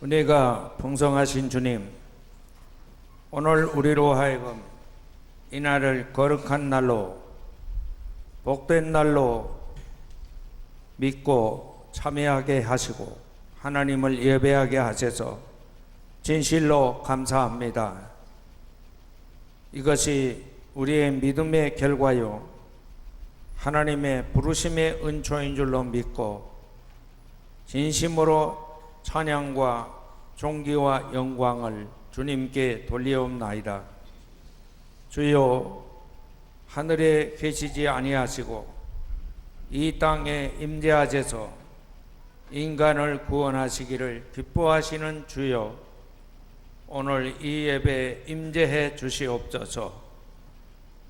은혜가 풍성하신 주님, 오늘 우리로 하여금 이 날을 거룩한 날로, 복된 날로 믿고 참여하게 하시고 하나님을 예배하게 하셔서 진실로 감사합니다. 이것이 우리의 믿음의 결과요, 하나님의 부르심의 은초인 줄로 믿고 진심으로 찬양과 존귀와 영광을 주님께 돌리옵나이다. 주여, 하늘에 계시지 아니하시고 이 땅에 임재하셔서 인간을 구원하시기를 기뻐하시는 주여, 오늘 이 예배에 임재해 주시옵소서.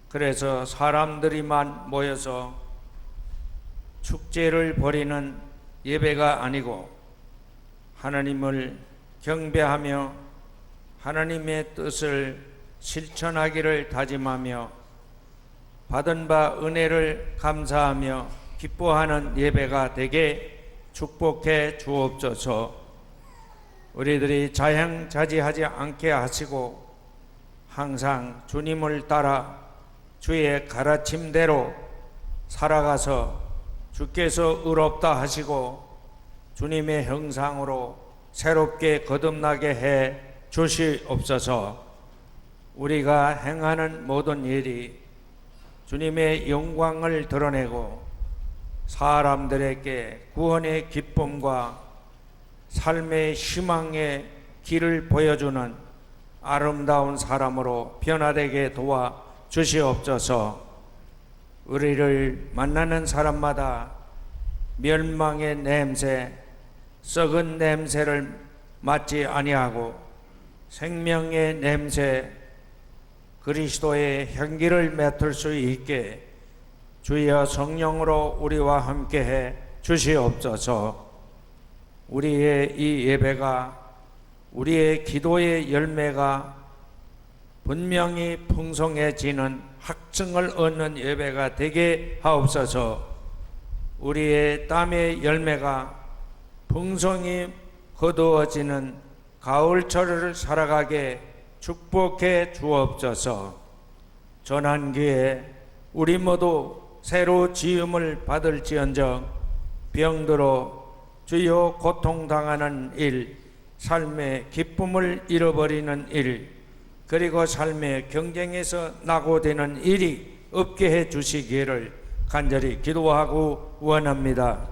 그래서 사람들이만 모여서 축제를 벌이는 예배가 아니고 하나님을 경배하며 하나님의 뜻을 실천하기를 다짐하며 받은 바 은혜를 감사하며 기뻐하는 예배가 되게 축복해 주옵소서. 우리들이 자양자지하지 않게 하시고 항상 주님을 따라 주의 가르침대로 살아가서 주께서 의롭다 하시고 주님의 형상으로 새롭게 거듭나게 해 주시옵소서. 우리가 행하는 모든 일이 주님의 영광을 드러내고 사람들에게 구원의 기쁨과 삶의 희망의 길을 보여주는 아름다운 사람으로 변화되게 도와 주시옵소서. 우리를 만나는 사람마다 멸망의 냄새, 썩은 냄새를 맡지 아니하고 생명의 냄새, 그리스도의 향기를 맡을 수 있게 주여 성령으로 우리와 함께해 주시옵소서. 우리의 이 예배가, 우리의 기도의 열매가 분명히 풍성해지는 확증을 얻는 예배가 되게 하옵소서. 우리의 땀의 열매가 풍성히 거두어지는 가을철을 살아가게 축복해 주옵소서. 전환기에 우리 모두 새로 지음을 받을지언정 병들어 주여 고통당하는 일, 삶의 기쁨을 잃어버리는 일, 그리고 삶의 경쟁에서 낙오되는 일이 없게 해 주시기를 간절히 기도하고 원합니다.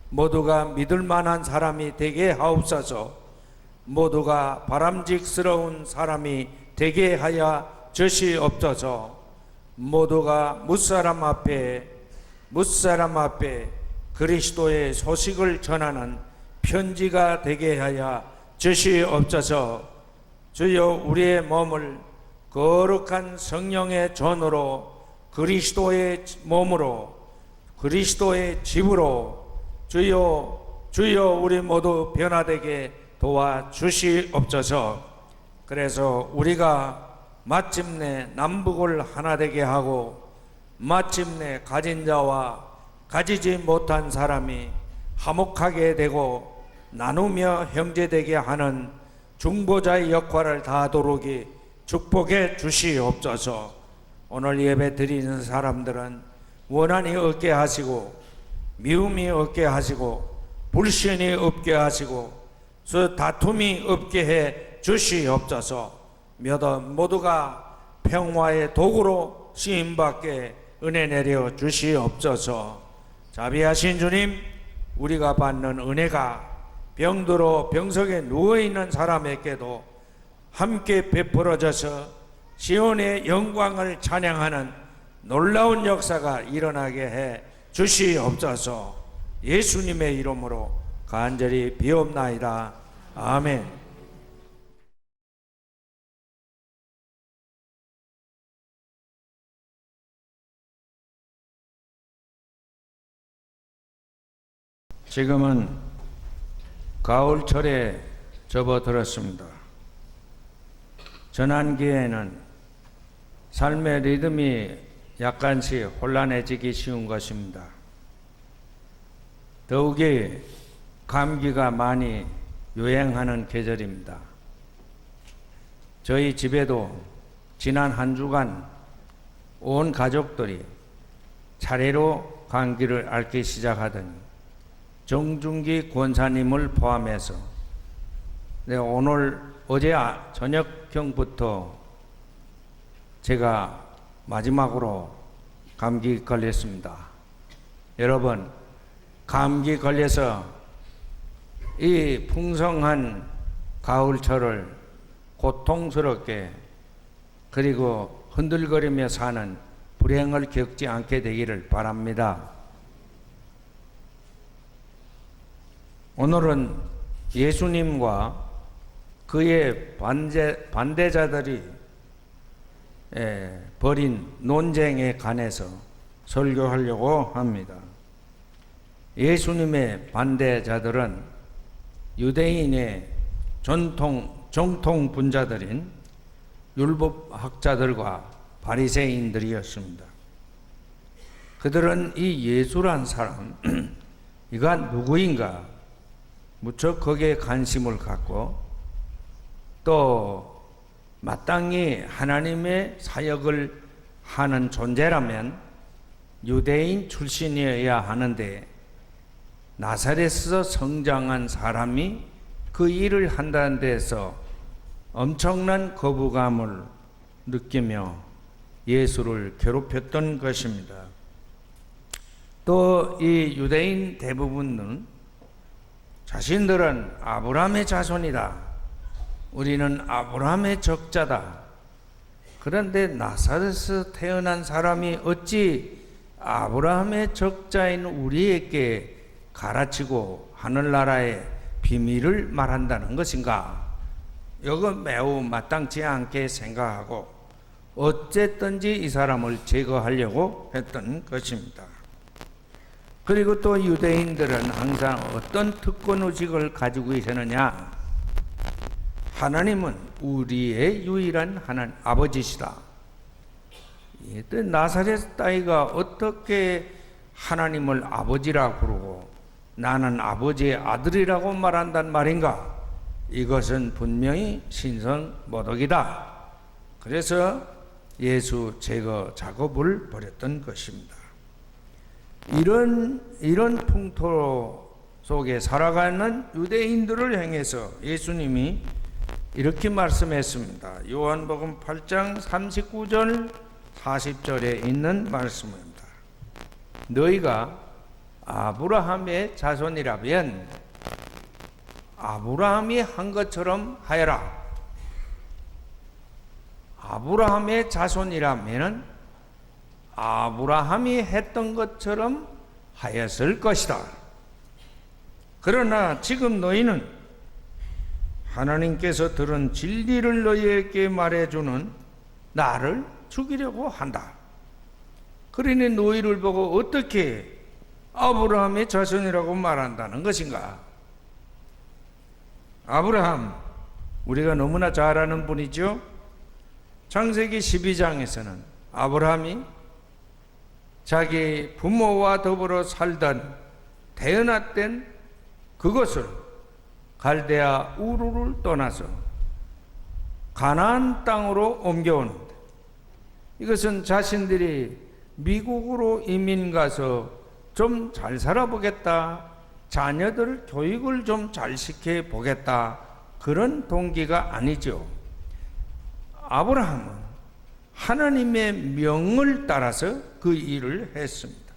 모두가 믿을 만한 사람이 되게 하옵소서. 모두가 바람직스러운 사람이 되게 하여 주시옵소서. 모두가 무사람 앞에 그리스도의 소식을 전하는 편지가 되게 하여 주시옵소서. 주여, 우리의 몸을 거룩한 성령의 전으로 그리스도의 몸으로 그리스도의 집으로 주여 우리 모두 변화되게 도와 주시옵소서. 그래서 우리가 마침내 남북을 하나 되게 하고 마침내 가진 자와 가지지 못한 사람이 화목하게 되고 나누며 형제되게 하는 중보자의 역할을 다하도록 축복해 주시옵소서. 오늘 예배 드리는 사람들은 원한이 없게 하시고 미움이 없게 하시고 불신이 없게 하시고 다툼이 없게 해 주시옵소서. 모두가 평화의 도구로 쓰임받게 은혜 내려 주시옵소서. 자비하신 주님, 우리가 받는 은혜가 병들어 병석에 누워있는 사람에게도 함께 베풀어져서 시온의 영광을 찬양하는 놀라운 역사가 일어나게 해 주시옵소서. 예수님의 이름으로 간절히 비옵나이다. 아멘. 지금은 가을철에 접어들었습니다. 전환기에는 삶의 리듬이 약간씩 혼란해지기 쉬운 것입니다. 더욱이 감기가 많이 유행하는 계절입니다. 저희 집에도 지난 한 주간 온 가족들이 차례로 감기를 앓기 시작하더니 정중기 권사님을 포함해서 오늘 어제 저녁경부터 제가 마지막으로 감기 걸렸습니다. 여러분, 감기 걸려서 이 풍성한 가을철을 고통스럽게 그리고 흔들거리며 사는 불행을 겪지 않게 되기를 바랍니다. 오늘은 예수님과 그의 반대자들이 벌인 논쟁에 관해서 설교하려고 합니다. 예수님의 반대자들은 유대인의 정통 분자들인 율법학자들과 바리새인들이었습니다. 그들은 이 예수란 사람, 이가 누구인가 무척 거기에 관심을 갖고 또 마땅히 하나님의 사역을 하는 존재라면 유대인 출신이어야 하는데 나사렛에서 성장한 사람이 그 일을 한다는 데서 엄청난 거부감을 느끼며 예수를 괴롭혔던 것입니다. 또 이 유대인 대부분은 자신들은 아브라함의 자손이다. 우리는 아브라함의 적자다. 그런데 나사렛에서 태어난 사람이 어찌 아브라함의 적자인 우리에게 가르치고 하늘나라의 비밀을 말한다는 것인가? 이건 매우 마땅치 않게 생각하고 어쨌든지 이 사람을 제거하려고 했던 것입니다. 그리고 또 유대인들은 항상 어떤 특권의식을 가지고 계셨느냐? 하나님은 우리의 유일한 하나님 아버지시다. 나사렛 따위가 어떻게 하나님을 아버지라고 부르고 나는 아버지의 아들이라고 말한단 말인가? 이것은 분명히 신성모독이다. 그래서 예수 제거 작업을 벌였던 것입니다. 이런 풍토 속에 살아가는 유대인들을 향해서 예수님이 이렇게 말씀했습니다. 요한복음 8장 39절 40절에 있는 말씀입니다. 너희가 아브라함의 자손이라면 아브라함이 한 것처럼 하여라. 아브라함의 자손이라면 아브라함이 했던 것처럼 하였을 것이다. 그러나 지금 너희는 하나님께서 들은 진리를 너희에게 말해주는 나를 죽이려고 한다. 그러니 너희를 보고 어떻게 아브라함의 자손이라고 말한다는 것인가? 아브라함, 우리가 너무나 잘 아는 분이죠. 창세기 12장에서는 아브라함이 자기 부모와 더불어 살던 태어났던 그것을 갈대아 우르를 떠나서 가나안 땅으로 옮겨오는데 이것은 자신들이 미국으로 이민 가서 좀 잘 살아보겠다, 자녀들 교육을 좀 잘 시켜보겠다, 그런 동기가 아니죠. 아브라함은 하나님의 명을 따라서 그 일을 했습니다.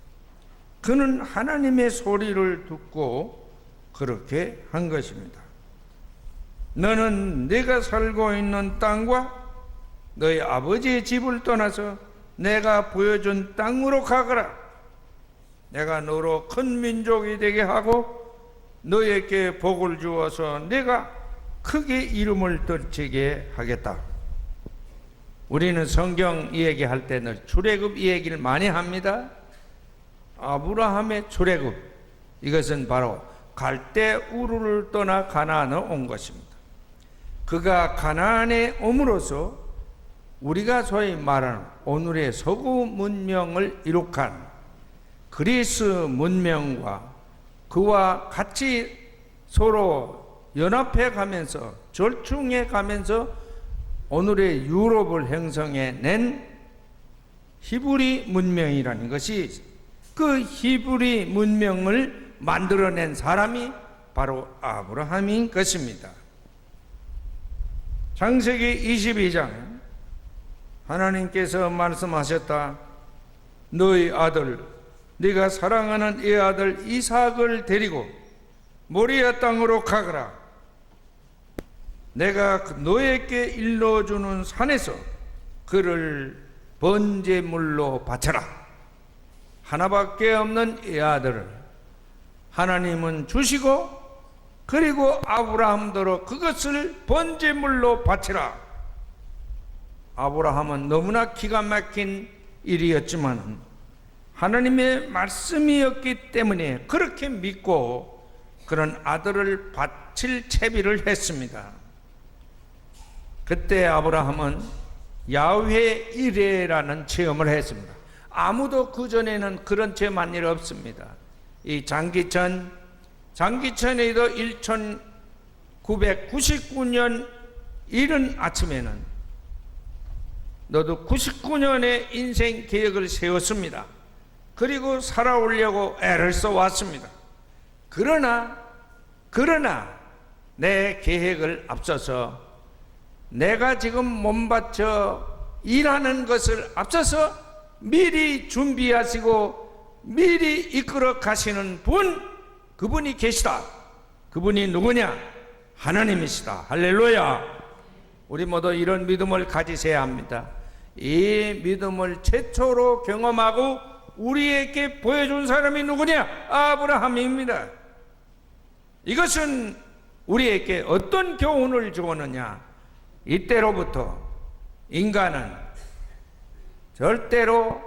그는 하나님의 소리를 듣고 그렇게 한 것입니다. 너는 내가 살고 있는 땅과 너희 아버지의 집을 떠나서 내가 보여준 땅으로 가거라. 내가 너로 큰 민족이 되게 하고 너에게 복을 주어서 내가 크게 이름을 떨치게 하겠다. 우리는 성경 이야기할 때는 출애굽 이야기를 많이 합니다. 아브라함의 출애굽, 이것은 바로 갈대 우르를 떠나 가나안에 온 것입니다. 그가 가나안에 옴으로써 우리가 소위 말하는 오늘의 서구 문명을 이룩한 그리스 문명과 그와 같이 서로 연합해 가면서 절충해 가면서 오늘의 유럽을 형성해낸 히브리 문명이라는 것이, 그 히브리 문명을 만들어낸 사람이 바로 아브라함인 것입니다. 창세기 22장 하나님께서 말씀하셨다. 너희 아들, 네가 사랑하는 이 아들 이삭을 데리고 모리아 땅으로 가거라. 내가 너에게 일러주는 산에서 그를 번제물로 바쳐라. 하나밖에 없는 이 아들을 하나님은 주시고, 그리고 아브라함더러 그것을 번제물로 바치라. 아브라함은 너무나 기가 막힌 일이었지만 하나님의 말씀이었기 때문에 그렇게 믿고 그런 아들을 바칠 채비를 했습니다. 그때 아브라함은 야훼 이레라는 체험을 했습니다. 아무도 그전에는 그런 체험한 일 없습니다. 이 장기천에도 1999년 이른 아침에는 너도 99년의 인생 계획을 세웠습니다. 그리고 살아오려고 애를 써왔습니다. 그러나 내 계획을 앞서서 내가 지금 몸바쳐 일하는 것을 앞서서 미리 준비하시고 미리 이끌어 가시는 분, 그분이 계시다. 그분이 누구냐? 하나님이시다. 할렐루야. 우리 모두 이런 믿음을 가지셔야 합니다. 이 믿음을 최초로 경험하고 우리에게 보여준 사람이 누구냐? 아브라함입니다. 이것은 우리에게 어떤 교훈을 주었느냐? 이때로부터 인간은 절대로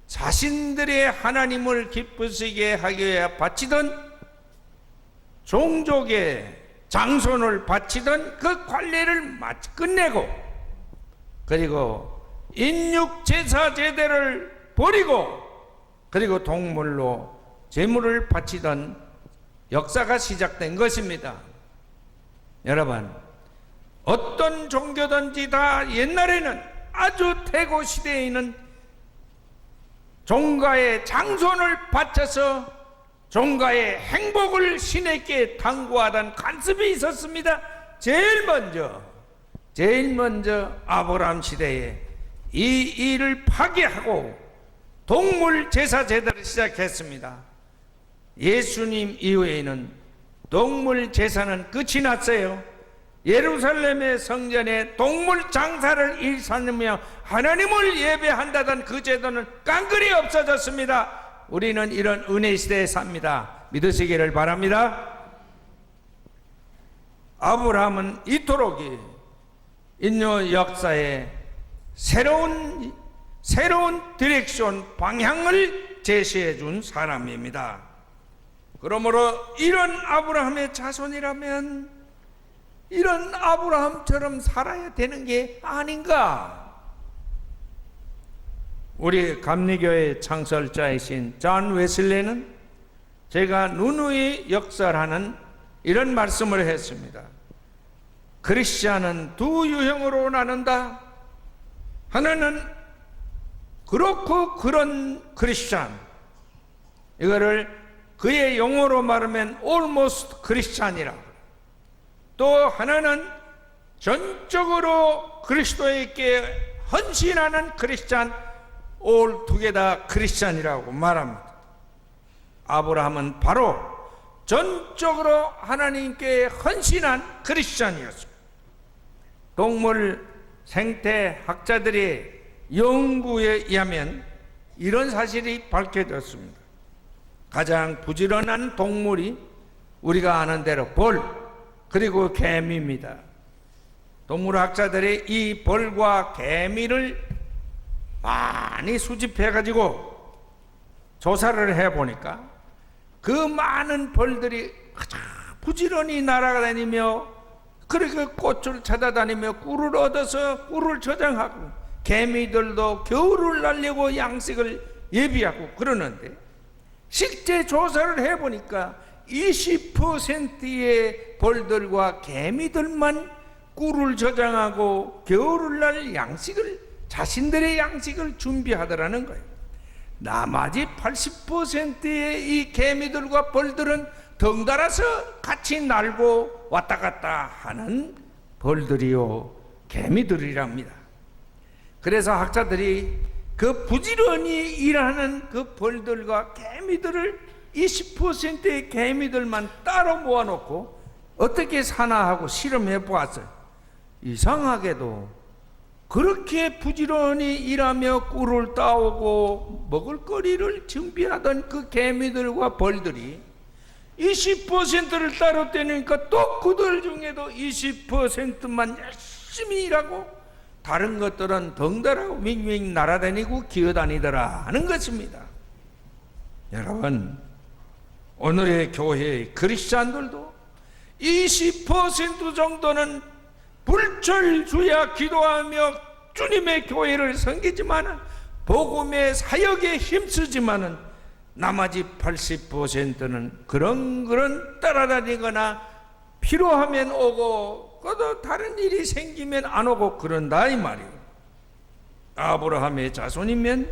자신들의 하나님을 기쁘시게 하기 위해 바치던 종족의 장손을 바치던 그 관리를 끝내고, 그리고 인육제사 제대를 버리고, 그리고 동물로 제물을 바치던 역사가 시작된 것입니다. 여러분, 어떤 종교든지 다 옛날에는 아주 태고 시대에는 종가의 장손을 바쳐서 종가의 행복을 신에게 당부하던 관습이 있었습니다. 제일 먼저 아브라함 시대에 이 일을 파괴하고 동물 제사 제도를 시작했습니다. 예수님 이후에는 동물 제사는 끝이 났어요. 예루살렘의 성전에 동물 장사를 일삼으며 하나님을 예배한다던 그 제도는 깡그리 없어졌습니다. 우리는 이런 은혜 시대에 삽니다. 믿으시기를 바랍니다. 아브라함은 이토록 인류 역사에 새로운 디렉션, 방향을 제시해 준 사람입니다. 그러므로 이런 아브라함의 자손이라면 이런 아브라함처럼 살아야 되는 게 아닌가? 우리 감리교의 창설자이신 존 웨슬리는 제가 누누이 역설하는 이런 말씀을 했습니다. 크리스찬은 두 유형으로 나눈다. 하나는 그렇고 그런 크리스찬, 이거를 그의 용어로 말하면 almost 크리스찬이라. 또 하나는 전적으로 그리스도에게 헌신하는 크리스찬, all together 크리스찬이라고 말합니다. 아브라함은 바로 전적으로 하나님께 헌신한 크리스찬이었습니다. 동물 생태학자들의 연구에 의하면 이런 사실이 밝혀졌습니다. 가장 부지런한 동물이 우리가 아는 대로 벌, 그리고 개미입니다. 동물학자들이 이 벌과 개미를 많이 수집해가지고 조사를 해보니까 그 많은 벌들이 가장 부지런히 날아다니며 그렇게 꽃을 찾아다니며 꿀을 얻어서 꿀을 저장하고, 개미들도 겨울을 날려고 양식을 예비하고 그러는데, 실제 조사를 해보니까 20%의 벌들과 개미들만 꿀을 저장하고 겨울을 날 양식을, 자신들의 양식을 준비하더라는 거예요. 나머지 80%의 이 개미들과 벌들은 덩달아서 같이 날고 왔다 갔다 하는 벌들이요, 개미들이랍니다. 그래서 학자들이 그 부지런히 일하는 그 벌들과 개미들을 20%의 개미들만 따로 모아놓고 어떻게 사나 하고 실험해 보았어요. 이상하게도 그렇게 부지런히 일하며 꿀을 따오고 먹을거리를 준비하던 그 개미들과 벌들이 20%를 따로 떼니까 또 그들 중에도 20%만 열심히 일하고 다른 것들은 덩달아 윙윙 날아다니고 기어다니더라 하는 것입니다. 여러분, 오늘의 교회의 크리스찬들도 20% 정도는 불철주야 기도하며 주님의 교회를 섬기지만, 복음의 사역에 힘쓰지만은 나머지 80%는 그런 따라다니거나 필요하면 오고 또 다른 일이 생기면 안 오고 그런다 이 말이에요. 아브라함의 자손이면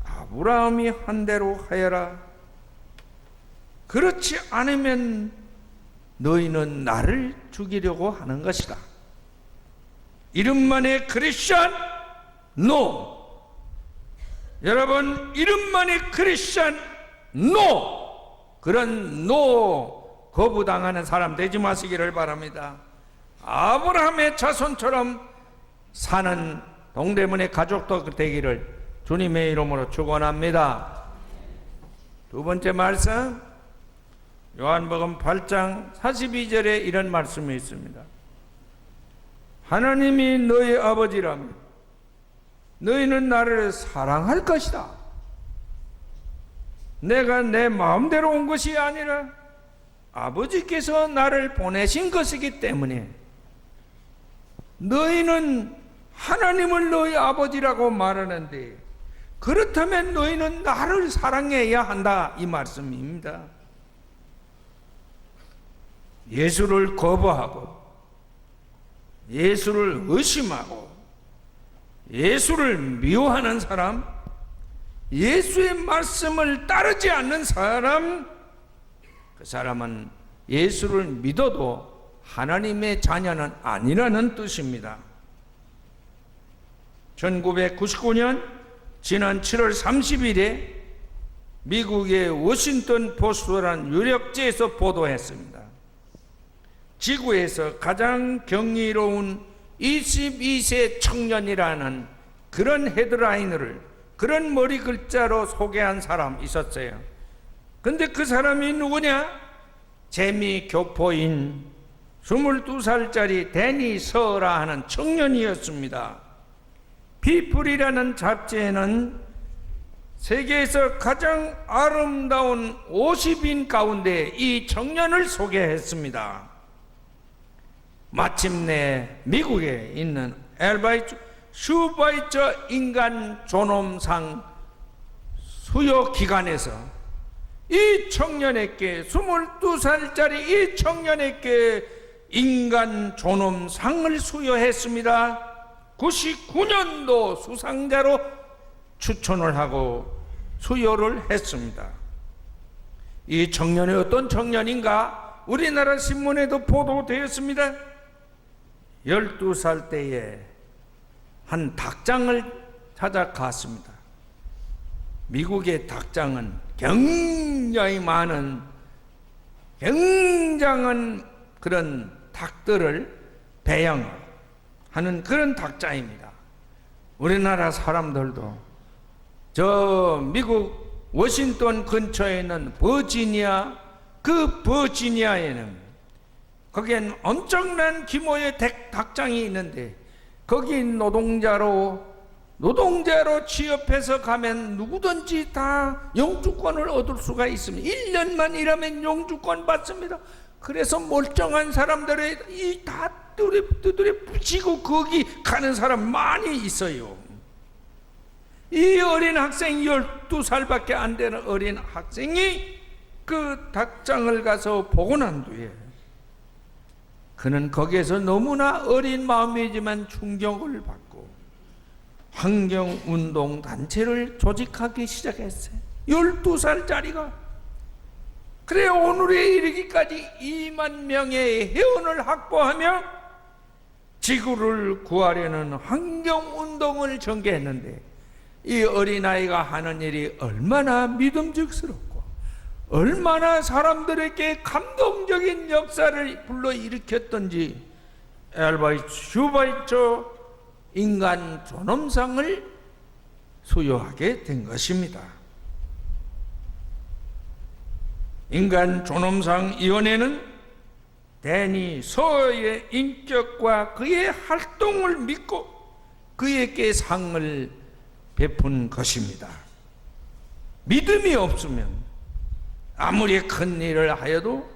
아브라함이 한 대로 하여라. 그렇지 않으면 너희는 나를 죽이려고 하는 것이다. 이름만의 크리스찬? 노. 여러분, 이름만의 크리스찬? 노. 그런 노 거부당하는 사람 되지 마시기를 바랍니다. 아브라함의 자손처럼 사는 동대문의 가족도 되기를 주님의 이름으로 축원합니다. 두 번째 말씀, 요한복음 8장 42절에 이런 말씀이 있습니다. 하나님이 너희 아버지라면 너희는 나를 사랑할 것이다. 내가 내 마음대로 온 것이 아니라 아버지께서 나를 보내신 것이기 때문에 너희는 하나님을 너희 아버지라고 말하는데, 그렇다면 너희는 나를 사랑해야 한다 이 말씀입니다. 예수를 거부하고 예수를 의심하고 예수를 미워하는 사람, 예수의 말씀을 따르지 않는 사람, 그 사람은 예수를 믿어도 하나님의 자녀는 아니라는 뜻입니다. 1999년 지난 7월 30일에 미국의 워싱턴 포스트라는 유력지에서 보도했습니다. 지구에서 가장 경이로운 22세 청년이라는 그런 헤드라인을, 그런 머리 글자로 소개한 사람 있었어요. 근데 그 사람이 누구냐? 재미 교포인 22살짜리 데니 서라 하는 청년이었습니다. 피플이라는 잡지에는 세계에서 가장 아름다운 50인 가운데 이 청년을 소개했습니다. 마침내 미국에 있는 엘바이트 슈바이처 인간 존엄상 수여 기관에서 이 청년에게, 22살짜리 이 청년에게 인간 존엄상을 수여했습니다. 99년도 수상자로 추천을 하고 수여를 했습니다. 이 청년이 어떤 청년인가? 우리나라 신문에도 보도되었습니다. 12살 때에 한 닭장을 찾아갔습니다. 미국의 닭장은 굉장히 많은, 굉장한 그런 닭들을 배양하는 그런 닭장입니다. 우리나라 사람들도 저 미국 워싱턴 근처에 있는 버지니아, 그 버지니아에는 거기엔 엄청난 규모의 닭장이 있는데, 거기 노동자로 취업해서 가면 누구든지 다 영주권을 얻을 수가 있습니다. 1년만 일하면 영주권 받습니다. 그래서 멀쩡한 사람들의 다 두드려 부시고 거기 가는 사람 많이 있어요. 이 어린 학생, 12살밖에 안 되는 어린 학생이 그 닭장을 가서 보고 난 뒤에 그는 거기에서 너무나 어린 마음이지만 충격을 받고 환경운동 단체를 조직하기 시작했어요. 12살짜리가. 그래 오늘에 이르기까지 2만 명의 회원을 확보하며 지구를 구하려는 환경운동을 전개했는데, 이 어린아이가 하는 일이 얼마나 믿음직스럽고 얼마나 사람들에게 감동적인 역사를 불러일으켰던지 알바이트 슈바이처 인간 존엄상을 수여하게 된 것입니다. 인간 존엄상 위원회는 데니 서의 인격과 그의 활동을 믿고 그에게 상을 베푼 것입니다. 믿음이 없으면 아무리 큰 일을 하여도,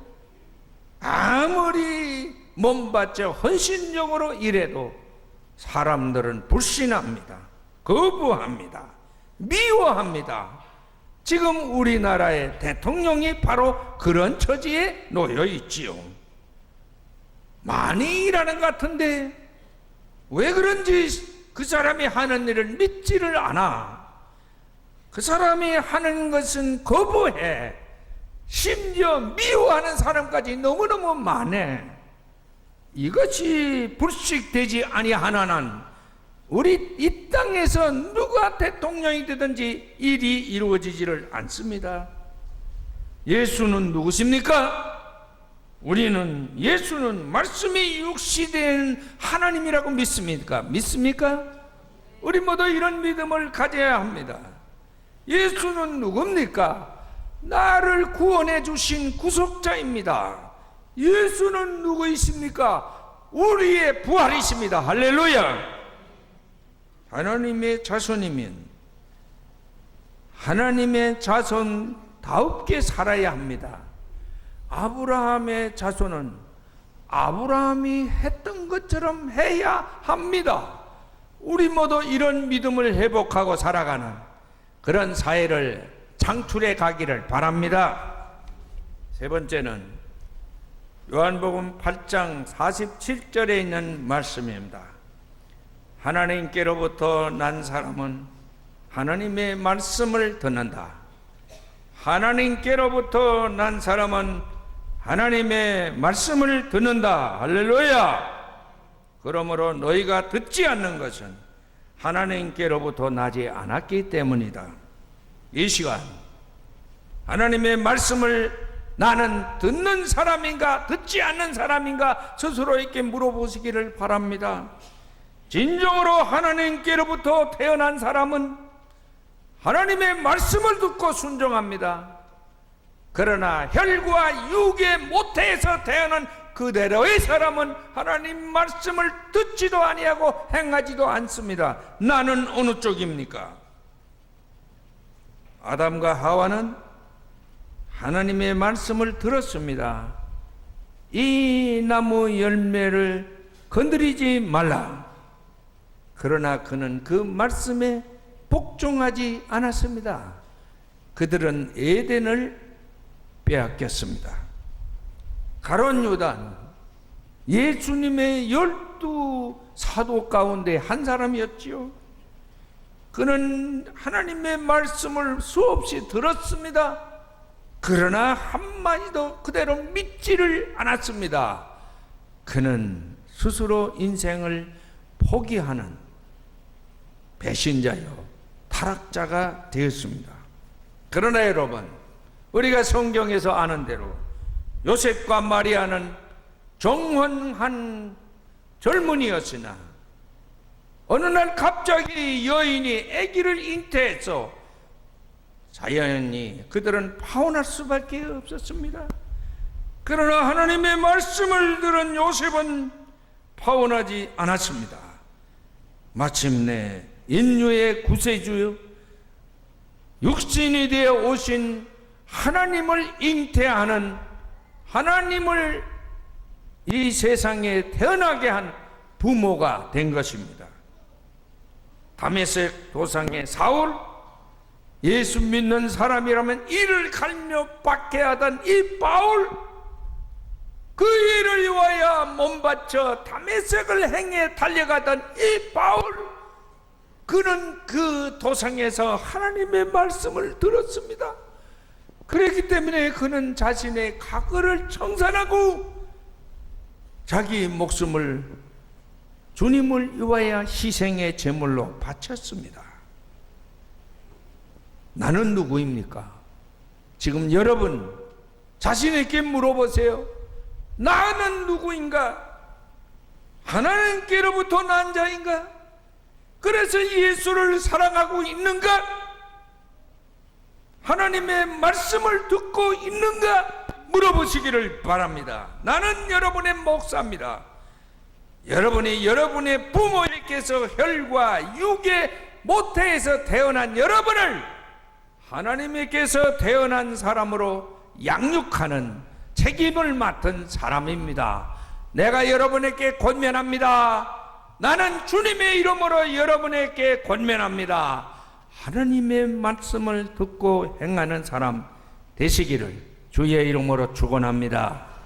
아무리 몸바쳐 헌신적으로 일해도 사람들은 불신합니다. 거부합니다. 미워합니다. 지금 우리나라의 대통령이 바로 그런 처지에 놓여 있지요. 많이 일하는 것 같은데 왜 그런지 그 사람이 하는 일을 믿지를 않아. 그 사람이 하는 것은 거부해. 심지어 미워하는 사람까지 너무너무 많아. 이것이 불식되지 아니하나는 우리 이 땅에서 누가 대통령이 되든지 일이 이루어지지를 않습니다. 예수는 누구십니까? 우리는 예수는 말씀이 육시된 하나님이라고 믿습니까? 믿습니까? 우리 모두 이런 믿음을 가져야 합니다. 예수는 누굽니까? 나를 구원해 주신 구속자입니다. 예수는 누구이십니까? 우리의 부활이십니다. 할렐루야. 하나님의 자손이면 하나님의 자손다웁게 살아야 합니다. 아브라함의 자손은 아브라함이 했던 것처럼 해야 합니다. 우리 모두 이런 믿음을 회복하고 살아가는 그런 사회를 창출해 가기를 바랍니다. 세 번째는 요한복음 8장 47절에 있는 말씀입니다. 하나님께로부터 난 사람은 하나님의 말씀을 듣는다. 하나님께로부터 난 사람은 하나님의 말씀을 듣는다. 할렐루야. 그러므로 너희가 듣지 않는 것은 하나님께로부터 나지 않았기 때문이다. 이 시간 하나님의 말씀을 나는 듣는 사람인가 듣지 않는 사람인가 스스로에게 물어보시기를 바랍니다. 진정으로 하나님께로부터 태어난 사람은 하나님의 말씀을 듣고 순종합니다. 그러나 혈과 육의 모태에서 태어난 그대로의 사람은 하나님 말씀을 듣지도 아니하고 행하지도 않습니다. 나는 어느 쪽입니까? 아담과 하와는 하나님의 말씀을 들었습니다. 이 나무 열매를 건드리지 말라. 그러나 그는 그 말씀에 복종하지 않았습니다. 그들은 에덴을 빼앗겼습니다. 가룟 유다는 예수님의 12 사도 가운데 한 사람이었지요. 그는 하나님의 말씀을 수없이 들었습니다. 그러나 한마디도 그대로 믿지를 않았습니다. 그는 스스로 인생을 포기하는 배신자요 타락자가 되었습니다. 그러나 여러분, 우리가 성경에서 아는 대로 요셉과 마리아는 정혼한 젊은이였으나 어느 날 갑자기 여인이 아기를 잉태해서 자연히 그들은 파혼할 수밖에 없었습니다. 그러나 하나님의 말씀을 들은 요셉은 파혼하지 않았습니다. 마침내 인류의 구세주 육신이 되어 오신 하나님을 잉태하는 하나님을 이 세상에 태어나게 한 부모가 된 것입니다. 다메섹 도상의 사울, 예수 믿는 사람이라면 이를 갈며 박해하던 이 바울, 그 일을 위하여 몸바쳐 다메섹을 행해 달려가던 이 바울, 그는 그 도상에서 하나님의 말씀을 들었습니다. 그렇기 때문에 그는 자신의 과거를 청산하고 자기 목숨을 주님을 위하여 희생의 제물로 바쳤습니다. 나는 누구입니까? 지금 여러분 자신에게 물어보세요. 나는 누구인가? 하나님께로부터 난 자인가? 그래서 예수를 사랑하고 있는가? 하나님의 말씀을 듣고 있는가? 물어보시기를 바랍니다. 나는 여러분의 목사입니다. 여러분이 여러분의 부모님께서 혈과 육의 모태에서 태어난 여러분을 하나님께서 태어난 사람으로 양육하는 책임을 맡은 사람입니다. 내가 여러분에게 권면합니다. 나는 주님의 이름으로 여러분에게 권면합니다. 하나님의 말씀을 듣고 행하는 사람 되시기를 주의 이름으로 축원합니다.